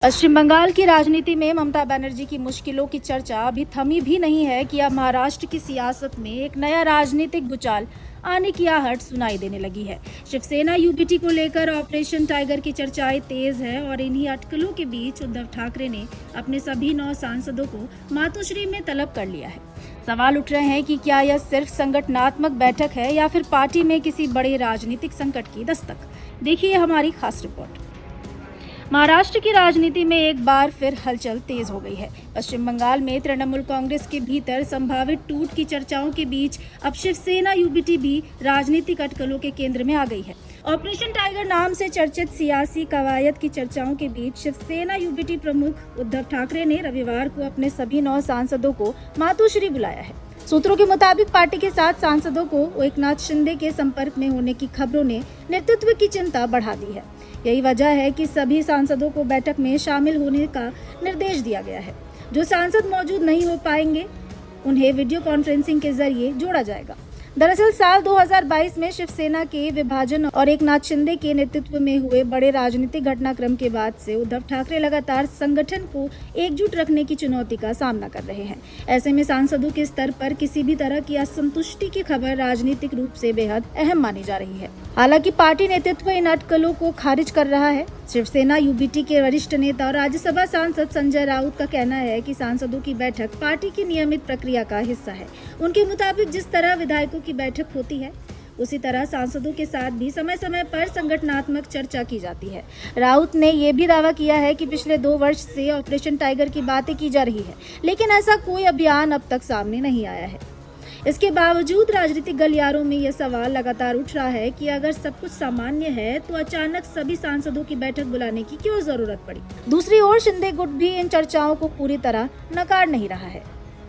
पश्चिम बंगाल की राजनीति में ममता बनर्जी की मुश्किलों की चर्चा अभी थमी भी नहीं है कि अब महाराष्ट्र की सियासत में एक नया राजनीतिक भूचाल आने की आहट सुनाई देने लगी है। शिवसेना यूबीटी को लेकर ऑपरेशन टाइगर की चर्चाएं तेज है और इन्हीं अटकलों के बीच उद्धव ठाकरे ने अपने सभी 9 सांसदों को मातोश्री में तलब कर लिया है। सवाल उठ रहे हैं कि क्या यह सिर्फ संगठनात्मक बैठक है या फिर पार्टी में किसी बड़े राजनीतिक संकट की दस्तक। देखिए हमारी खास रिपोर्ट। महाराष्ट्र की राजनीति में एक बार फिर हलचल तेज हो गई है। पश्चिम बंगाल में तृणमूल कांग्रेस के भीतर संभावित टूट की चर्चाओं के बीच अब शिवसेना यूबीटी भी राजनीतिक अटकलों के केंद्र में आ गई है। ऑपरेशन टाइगर नाम से चर्चित सियासी कवायद की चर्चाओं के बीच शिवसेना यूबीटी प्रमुख उद्धव ठाकरे ने रविवार को अपने सभी 9 सांसदों को मातोश्री बुलाया है। सूत्रों के मुताबिक पार्टी के 7 सांसदों को एकनाथ शिंदे के संपर्क में होने की खबरों ने नेतृत्व की चिंता बढ़ा दी है। यही वजह है कि सभी सांसदों को बैठक में शामिल होने का निर्देश दिया गया है। जो सांसद मौजूद नहीं हो पाएंगे उन्हें वीडियो कॉन्फ्रेंसिंग के जरिए जोड़ा जाएगा। दरअसल साल 2022 में शिवसेना के विभाजन और एकनाथ शिंदे के नेतृत्व में हुए बड़े राजनीतिक घटनाक्रम के बाद से उद्धव ठाकरे लगातार संगठन को एकजुट रखने की चुनौती का सामना कर रहे हैं। ऐसे में सांसदों के स्तर पर किसी भी तरह की असंतुष्टि की खबर राजनीतिक रूप से बेहद अहम मानी जा रही है। हालांकि पार्टी नेतृत्व इन अटकलों को खारिज कर रहा है। शिवसेना यूबीटी के वरिष्ठ नेता और राज्यसभा सांसद संजय राउत का कहना है कि सांसदों की बैठक पार्टी की नियमित प्रक्रिया का हिस्सा है। उनके मुताबिक जिस तरह विधायकों की बैठक होती है उसी तरह सांसदों के साथ भी समय समय पर संगठनात्मक चर्चा की जाती है। राउत ने यह भी दावा किया है कि पिछले 2 वर्ष से ऑपरेशन टाइगर की बातें की जा रही है, लेकिन ऐसा कोई अभियान अब तक सामने नहीं आया है। इसके बावजूद राजनीतिक गलियारों में यह सवाल लगातार उठ रहा है कि अगर सब कुछ सामान्य है तो अचानक सभी सांसदों की बैठक बुलाने की क्यों जरूरत पड़ी। दूसरी ओर शिंदे गुट भी इन चर्चाओं को पूरी तरह नकार नहीं रहा है।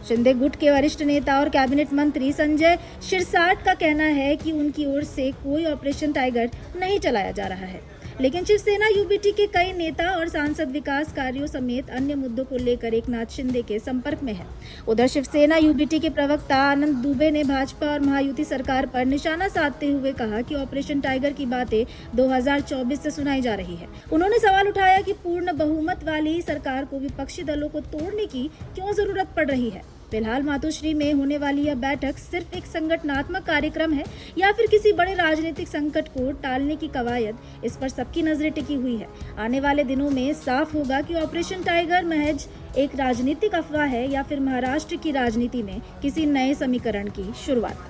शिंदे गुट के वरिष्ठ नेता और कैबिनेट मंत्री संजय शिरसाट का कहना है कि उनकी ओर से कोई ऑपरेशन टाइगर नहीं चलाया जा रहा है, लेकिन शिवसेना यूबीटी के कई नेता और सांसद विकास कार्यों समेत अन्य मुद्दों को लेकर एकनाथ शिंदे के संपर्क में है। उधर शिवसेना यूबीटी के प्रवक्ता आनंद दुबे ने भाजपा और महायुति सरकार पर निशाना साधते हुए कहा कि ऑपरेशन टाइगर की बातें 2024 से सुनाई जा रही है। उन्होंने सवाल उठाया कि पूर्ण बहुमत वाली सरकार को विपक्षी दलों को तोड़ने की क्यों जरूरत पड़ रही है। फिलहाल मातोश्री में होने वाली यह बैठक सिर्फ एक संगठनात्मक कार्यक्रम है या फिर किसी बड़े राजनीतिक संकट को टालने की कवायद, इस पर सबकी नजरें टिकी हुई है। आने वाले दिनों में साफ होगा कि ऑपरेशन टाइगर महज एक राजनीतिक अफवाह है या फिर महाराष्ट्र की राजनीति में किसी नए समीकरण की शुरुआत।